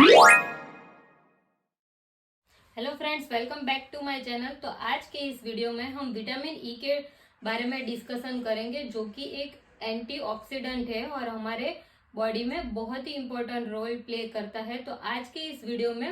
Hello friends, welcome back to my channel. तो आज के इस वीडियो में हम विटामिन ई के बारे में डिस्कशन करेंगे, जो कि एक एंटीऑक्सीडेंट है और हमारे बॉडी में बहुत ही इंपॉर्टेंट रोल प्ले करता है। तो आज के इस वीडियो में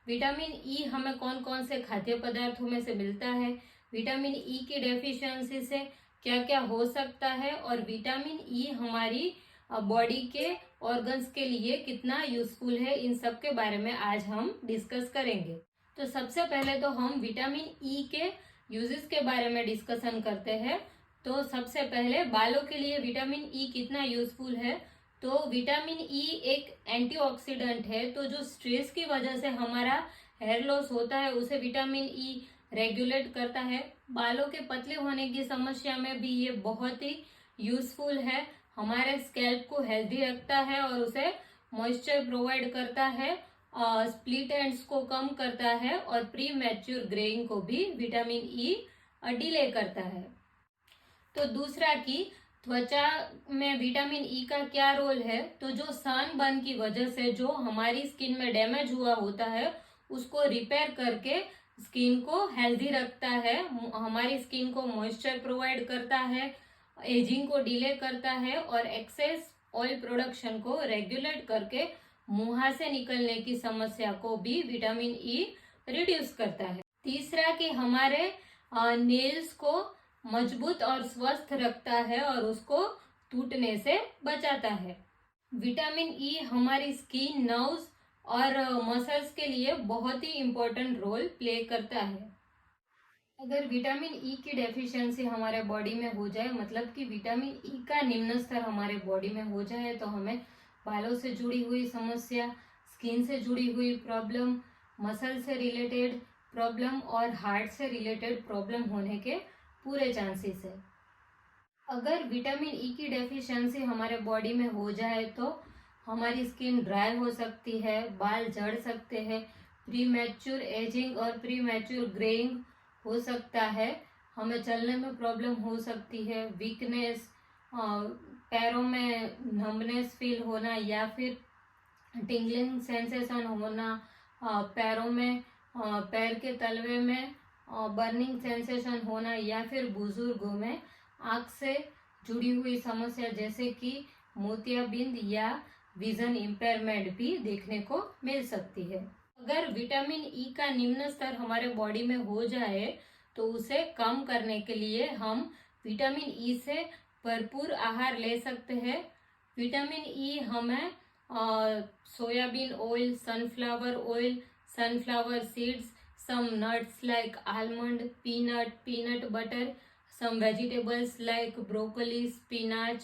विटामिन ई हमें कौन कौन से खाद्य पदार्थों में से मिलता है, विटामिन ई की डेफिशिएंसी से क्या क्या हो सकता है और विटामिन ई हमारी बॉडी के ऑर्गन्स के लिए कितना यूजफुल है, इन सब के बारे में आज हम डिस्कस करेंगे। तो सबसे पहले तो हम विटामिन ई के यूजेस के बारे में डिस्कशन करते हैं। तो सबसे पहले बालों के लिए विटामिन ई कितना यूजफुल है। तो विटामिन ई एक एंटीऑक्सीडेंट है, तो जो स्ट्रेस की वजह से हमारा हेयर लॉस होता है उसे विटामिन ई रेगुलेट करता है। बालों के पतले होने की समस्या में भी ये बहुत ही यूजफुल है। हमारे स्कैल्प को हेल्दी रखता है और उसे मॉइस्चर प्रोवाइड करता है, स्प्लिट एंड्स को कम करता है और प्री मैच्योर ग्रेइंग को भी विटामिन ई डिले करता है। तो दूसरा कि त्वचा में विटामिन ई का क्या रोल है। तो जो सनबर्न की वजह से जो हमारी स्किन में डैमेज हुआ होता है उसको रिपेयर करके स्किन को हेल्दी रखता है, हमारी स्किन को मॉइस्चर प्रोवाइड करता है, एजिंग को डिले करता है और एक्सेस ऑयल प्रोडक्शन को रेगुलेट करके मुंह से निकलने की समस्या को भी विटामिन ई रिड्यूस करता है। तीसरा कि हमारे नेल्स को मजबूत और स्वस्थ रखता है और उसको टूटने से बचाता है। विटामिन ई हमारी स्किन, नर्व्स और मसल्स के लिए बहुत ही इम्पोर्टेंट रोल प्ले करता है। अगर विटामिन ई की डेफिशिएंसी हमारे बॉडी में हो जाए, मतलब कि विटामिन ई का निम्न स्तर हमारे बॉडी में हो जाए, तो हमें बालों से जुड़ी हुई समस्या, स्किन से जुड़ी हुई प्रॉब्लम, मसल से रिलेटेड प्रॉब्लम और हार्ट से रिलेटेड प्रॉब्लम होने के पूरे चांसेस है। अगर विटामिन ई की डेफिशिएंसी हमारे बॉडी में हो जाए तो हमारी स्किन ड्राई हो सकती है, बाल झड़ सकते हैं, प्री मैच्योर एजिंग और प्री मैच्योर ग्रेइंग हो सकता है, हमें चलने में प्रॉब्लम हो सकती है, वीकनेस, पैरों में नम्बनेस फील होना या फिर टिंगलिंग सेंसेशन होना, पैरों में, पैर के तलवे में बर्निंग सेंसेशन होना या फिर बुजुर्गों में आँख से जुड़ी हुई समस्या जैसे कि मोतियाबिंद या विजन इम्पेयरमेंट भी देखने को मिल सकती है। अगर विटामिन ई का निम्न स्तर हमारे बॉडी में हो जाए तो उसे कम करने के लिए हम विटामिन ई से भरपूर आहार ले सकते हैं। विटामिन ई हमें soybean oil, sunflower oil, sunflower seeds, some nuts like almond, peanut butter, some vegetables like broccoli, spinach,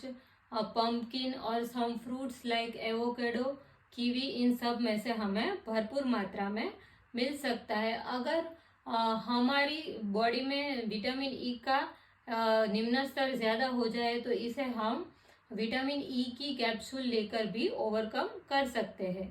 pumpkin और some fruits like avocado, kiwi, इन सब में से हमें भरपूर मात्रा में मिल सकता है। अगर हमारी बॉडी में विटामिन ई का निम्न स्तर ज़्यादा हो जाए तो इसे हम विटामिन ई की कैप्सूल लेकर भी ओवरकम कर सकते हैं।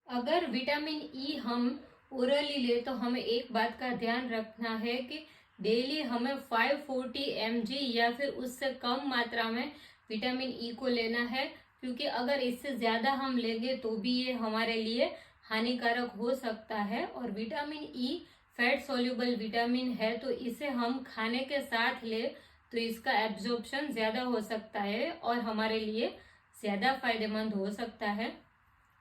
अगर विटामिन ई हम ओरली ले तो हमें एक बात का ध्यान रखना है कि डेली हमें 540 mg या फिर उससे कम मात्रा में विटामिन ई को लेना है, क्योंकि अगर इससे ज़्यादा हम लेंगे तो भी ये हमारे लिए हानिकारक हो सकता है। और vitamin E fat soluble vitamin है, तो इसे हम खाने के साथ ले तो इसका एब्जॉर्प्शन ज़्यादा हो सकता है और हमारे लिए ज़्यादा फायदेमंद हो सकता है।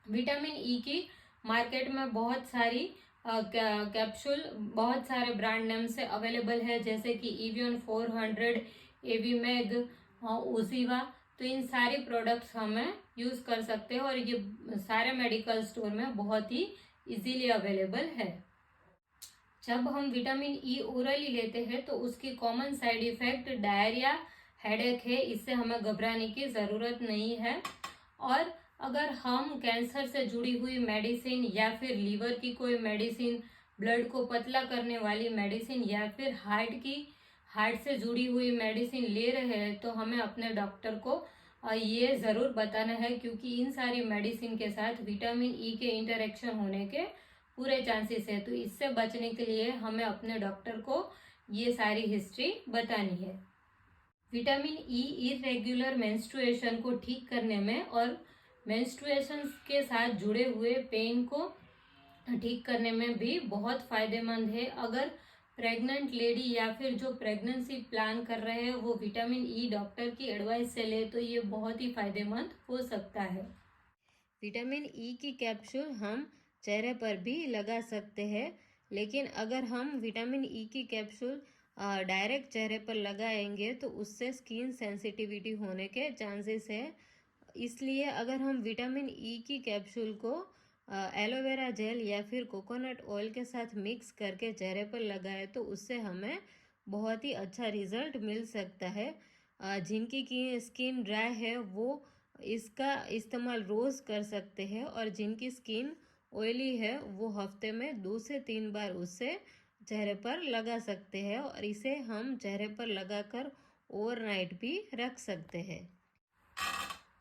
विटामिन ई की मार्केट में बहुत सारी कैप्सूल बहुत सारे ब्रांड नेम से अवेलेबल है, जैसे कि एवियन 400, एवीमैग, ओजीवा। तो इन सारी प्रोडक्ट्स हमें यूज़ कर सकते हैं और ये सारे मेडिकल स्टोर में बहुत ही इजीली अवेलेबल है। जब हम विटामिन ई ओरली लेते हैं तो उसकी common side effect diarrhoea, headache है, इससे हमें घबराने की ज़रूरत नहीं है। और अगर हम कैंसर से जुड़ी हुई मेडिसिन या फिर लीवर की कोई मेडिसिन, ब्लड को पतला करने वाली मेडिसिन या फिर हार्ट से जुड़ी हुई मेडिसिन ले रहे हैं तो हमें अपने डॉक्टर को ये ज़रूर बताना है, क्योंकि इन सारी मेडिसिन के साथ विटामिन ई के इंटरेक्शन होने के पूरे चांसेस है। तो इससे बचने के लिए हमें अपने डॉक्टर को ये सारी हिस्ट्री बतानी है। विटामिन ई इरेगुलर मेंस्ट्रुएशन को ठीक करने में और मेंस्ट्रुएशन के साथ जुड़े हुए पेन को ठीक करने में भी बहुत फायदेमंद है। अगर प्रेग्नेंट लेडी या फिर जो प्रेगनेंसी प्लान कर रहे हैं वो विटामिन ई डॉक्टर की एडवाइस से ले तो ये बहुत ही फायदेमंद हो सकता है। विटामिन ई की कैप्सूल हम चेहरे पर भी लगा सकते हैं, लेकिन अगर हम विटामिन ई की कैप्सूल डायरेक्ट चेहरे पर लगाएंगे तो उससे स्किन सेंसिटिविटी होने के चांसेस है। इसलिए अगर हम विटामिन ई की कैप्सूल को एलोवेरा जेल या फिर कोकोनट ऑयल के साथ मिक्स करके चेहरे पर लगाए तो उससे हमें बहुत ही अच्छा रिजल्ट मिल सकता है। जिनकी स्किन ड्राई है वो इसका इस्तेमाल रोज़ कर सकते हैं, और जिनकी स्किन ऑयली है वो हफ्ते में 2 से 3 बार उससे चेहरे पर लगा सकते हैं, और इसे हम चेहरे पर लगाकर ओवरनाइट भी रख सकते हैं।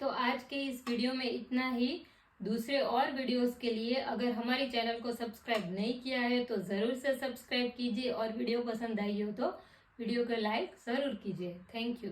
तो आज के इस वीडियो में इतना ही। दूसरे और वीडियोस के लिए अगर हमारे चैनल को सब्सक्राइब नहीं किया है तो ज़रूर से सब्सक्राइब कीजिए, और वीडियो पसंद आई हो तो वीडियो को लाइक ज़रूर कीजिए। Thank you.